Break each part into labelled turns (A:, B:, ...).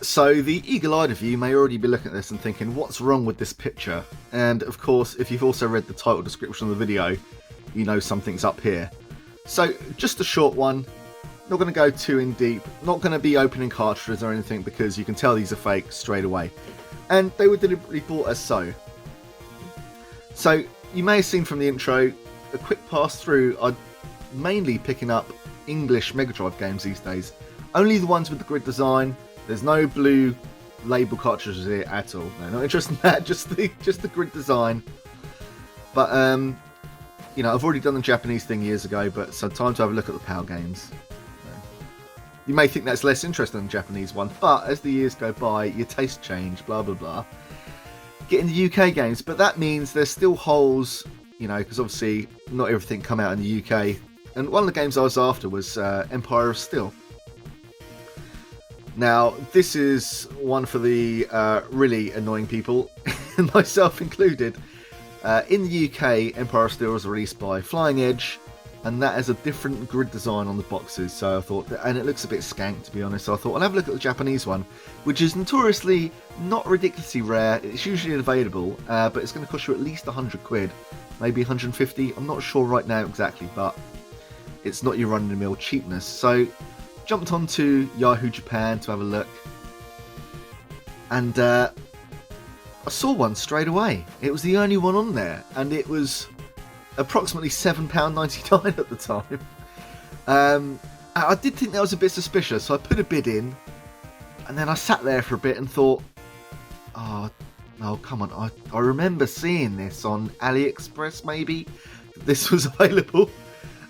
A: So the eagle-eyed of you may already be looking at this and thinking, what's wrong with this picture? And of course, if you've also read the title description of the video, you know something's up here. So just a short one, not going to go too in deep, not going to be opening cartridges or anything because you can tell these are fake straight away. And they were deliberately bought as so. So you may have seen from the intro, a quick pass through, I'm mainly picking up English Megadrive games these days. Only the ones with the grid design. There's no blue label cartridges here at all. No, not interested in that. Just the grid design. But you know, I've already done the Japanese thing years ago. But so time to have a look at the PAL games. You may think that's less interesting than the Japanese one, but as the years go by, your tastes change. Blah blah blah. Getting the UK games, but that means there's still holes. You know, because obviously not everything come out in the UK. And one of the games I was after was Empire of Steel. Now, this is one for the really annoying people, myself included. In the UK, Empire of Steel was released by Flying Edge, and that has a different grid design on the boxes. So I thought, and it looks a bit skank to be honest. So I thought I'll have a look at the Japanese one, which is notoriously not ridiculously rare. It's usually available, but it's going to cost you at least 100 quid, maybe 150. I'm not sure right now exactly, but it's not your run-of-the-mill cheapness. So jumped onto Yahoo Japan to have a look, and I saw one straight away. It was the only one on there, and it was approximately £7.99 at the time. I did think that was a bit suspicious, so I put a bid in, and then I sat there for a bit and thought, oh come on, I remember seeing this on Aliexpress maybe, this was available,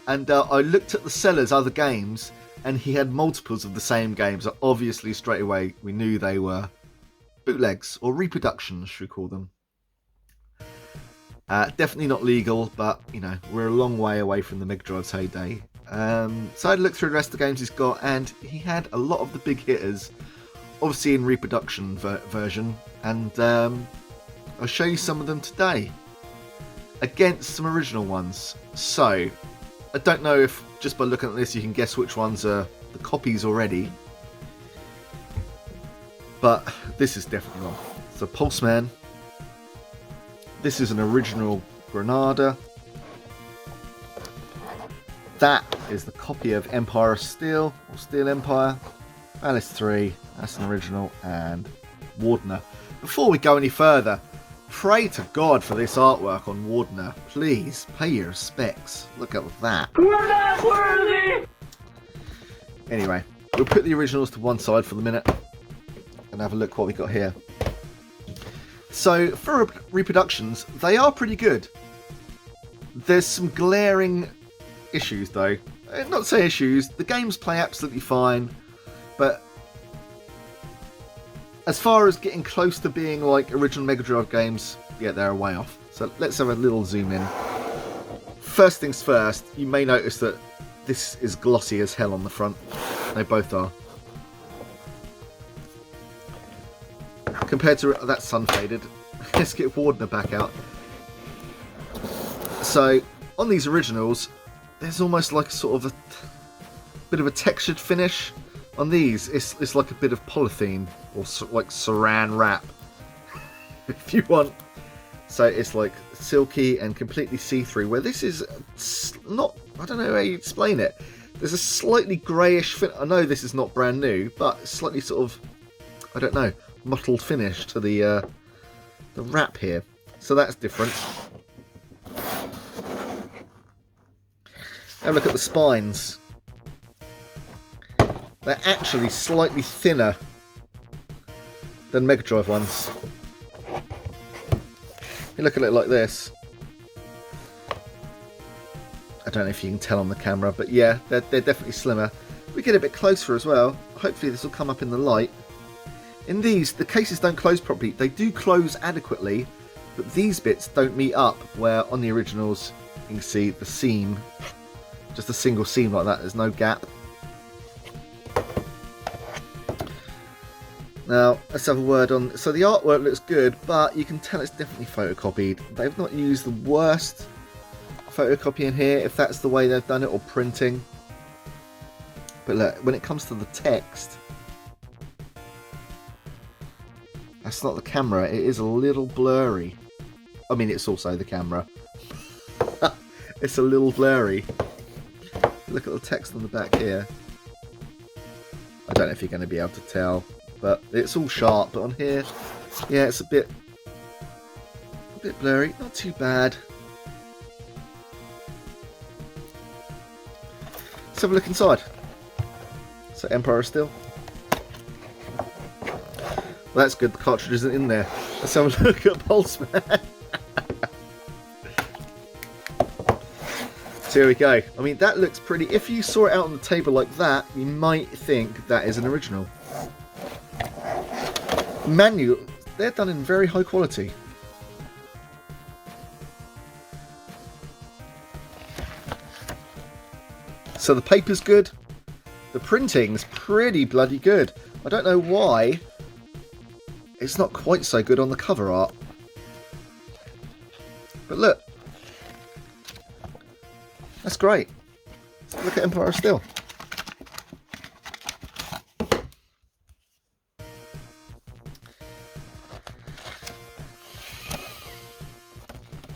A: and I looked at the seller's other games, and he had multiples of the same games. So obviously, straight away, we knew they were bootlegs, or reproductions, should we call them. Definitely not legal, but, you know, we're a long way away from the Megadrive's heyday. So I looked through the rest of the games he's got, and he had a lot of the big hitters, obviously in reproduction version, and I'll show you some of them today, against some original ones. So, I don't know if just by looking at this you can guess which ones are the copies already, but this is definitely one. So Pulseman, this is an original Granada, that is the copy of Empire of Steel, or Steel Empire, Alice 3, that's an original, and Wardener. Before we go any further, pray to God for this artwork on Wardener. Please, pay your respects. Look at that.
B: We're not worthy!
A: Anyway, we'll put the originals to one side for the minute and have a look what we got here. So, for reproductions, they are pretty good. There's some glaring issues though. Not to say issues, the games play absolutely fine, but as far as getting close to being like original Megadrive games, yeah, they're a way off. So let's have a little zoom in. First things first, you may notice that this is glossy as hell on the front. They both are. Compared to that sun faded. Let's get Wardener back out. So, on these originals, there's almost like a sort of a bit of a textured finish. On these, it's like a bit of polythene, or like saran wrap, if you want. So it's like silky and completely see-through, where this is not, I don't know how you explain it. There's a slightly greyish fin. I know this is not brand new, but slightly sort of, I don't know, mottled finish to the wrap here. So that's different. Have a look at the spines. They're actually slightly thinner than Megadrive ones. You look at it like this. I don't know if you can tell on the camera, but yeah, they're definitely slimmer. We get a bit closer as well. Hopefully this will come up in the light. In these, the cases don't close properly. They do close adequately, but these bits don't meet up, where on the originals you can see the seam, just a single seam like that, there's no gap. Now, let's have a word on... So the artwork looks good, but you can tell it's definitely photocopied. They've not used the worst photocopying here, if that's the way they've done it, or printing. But look, when it comes to the text, That's not the camera. It is a little blurry. I mean, it's also the camera. It's a little blurry. Look at the text on the back here. I don't know if you're going to be able to tell, but it's all sharp. But on here, yeah, it's a bit blurry. Not too bad. Let's have a look inside. So Empire still. Well, that's good. The cartridge isn't in there. Let's have a look at Pulseman. So here we go. I mean, that looks pretty. If you saw it out on the table like that, you might think that is an original. Manual. They're done in very high quality. So the paper's good. The printing's pretty bloody good. I don't know why it's not quite so good on the cover art. But look. That's great. Let's look at Empire of Steel.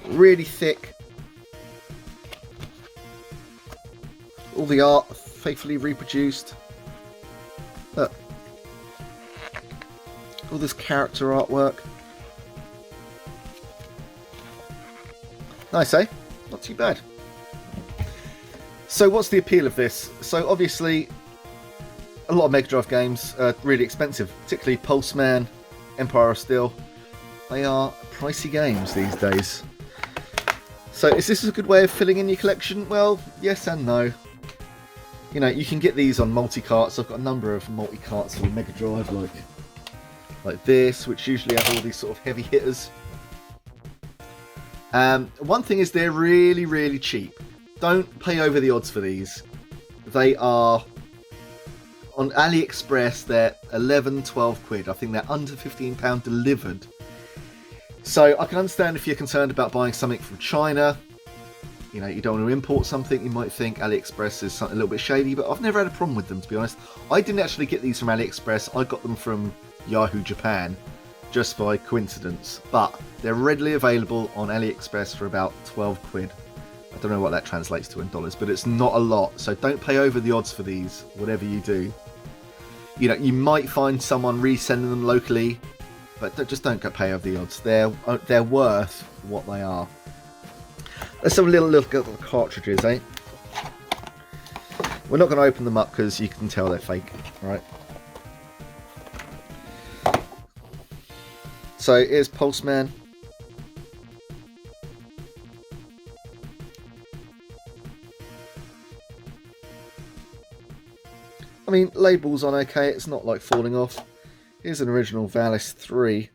A: Really thick. All the art faithfully reproduced. Look. All this character artwork. Nice, eh? Not too bad. So what's the appeal of this? So obviously, a lot of Megadrive games are really expensive, particularly Pulseman, Empire of Steel. They are pricey games these days. So is this a good way of filling in your collection? Well, yes and no. You know, you can get these on multi-carts. I've got a number of multi-carts for Megadrive, like this, which usually have all these sort of heavy hitters. One thing is they're really, really cheap. Don't pay over the odds for these. They are on Aliexpress. They're 11, 12 quid. I think they're under £15 delivered. So I can understand if you're concerned about buying something from China. You know, you don't want to import something. You might think Aliexpress is something a little bit shady, but I've never had a problem with them, to be honest. I didn't actually get these from Aliexpress. I got them from Yahoo Japan, just by coincidence. But they're readily available on Aliexpress for about 12 quid. I don't know what that translates to in dollars, but it's not a lot. So don't pay over the odds for these, whatever you do. You know, you might find someone resending them locally, but just don't pay over the odds. They're worth what they are. Let's have a little look at the cartridges, eh? We're not going to open them up because you can tell they're fake, right? So here's Pulseman. I mean, label's on okay, it's not like falling off. Here's an original Valis 3.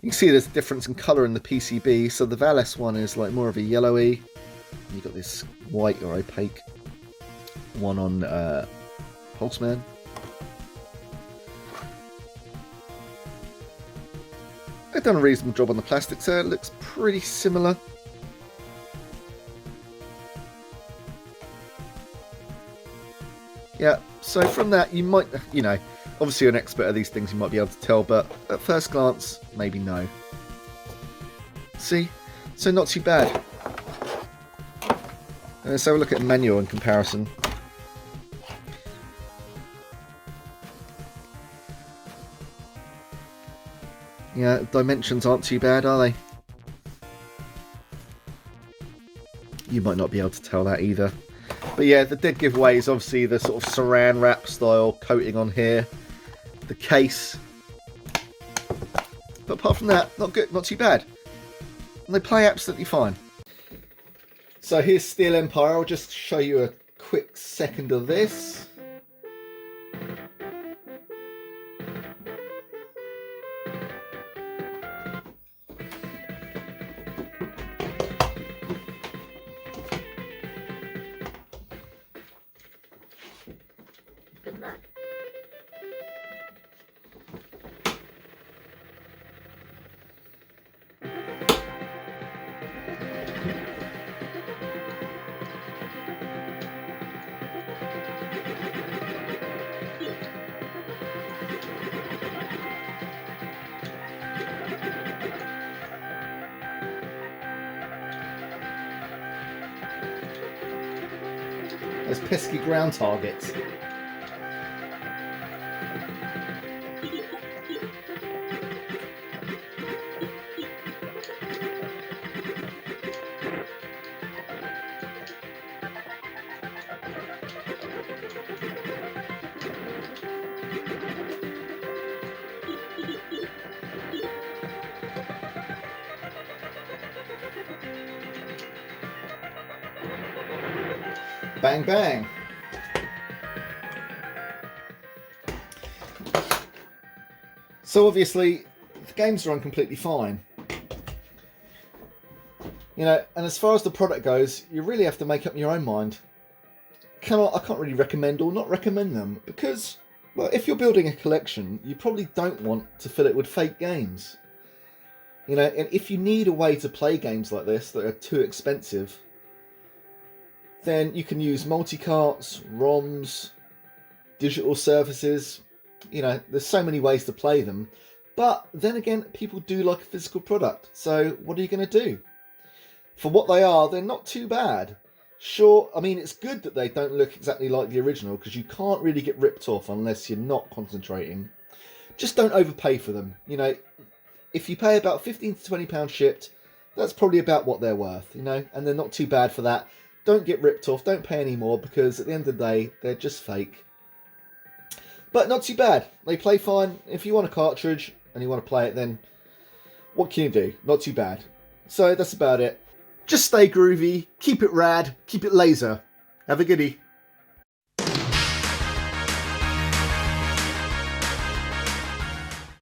A: You can see there's a difference in colour in the PCB. So the Valis one is like more of a yellowy. You've got this white or opaque one on Pulseman. They've done a reasonable job on the plastics there. It looks pretty similar. Yeah, so from that you might, you know, obviously you're an expert at these things, you might be able to tell, but at first glance, maybe no. See? So not too bad. Let's have a look at the manual in comparison. Yeah, dimensions aren't too bad, are they? You might not be able to tell that either. But yeah, the dead giveaway is obviously the sort of saran wrap style coating on here. The case. But apart from that, not good, not too bad. And they play absolutely fine. So here's Steel Empire. I'll just show you a quick second of this. Those pesky ground targets. Bang, bang. So obviously, the games run completely fine. You know, and as far as the product goes, you really have to make up your own mind. I can't really recommend or not recommend them because, well, if you're building a collection, you probably don't want to fill it with fake games. You know, and if you need a way to play games like this that are too expensive, then you can use multi-carts, ROMs, digital services. You know, there's so many ways to play them. But then again, people do like a physical product. So what are you going to do? For what they are, they're not too bad. Sure, I mean, it's good that they don't look exactly like the original because you can't really get ripped off unless you're not concentrating. Just don't overpay for them. You know, if you pay about £15 to £20 shipped, that's probably about what they're worth, you know, and they're not too bad for that. Don't get ripped off, don't pay any more because at the end of the day, they're just fake. But not too bad. They play fine. If you want a cartridge and you want to play it, then what can you do? Not too bad. So that's about it. Just stay groovy, keep it rad, keep it laser. Have a goodie.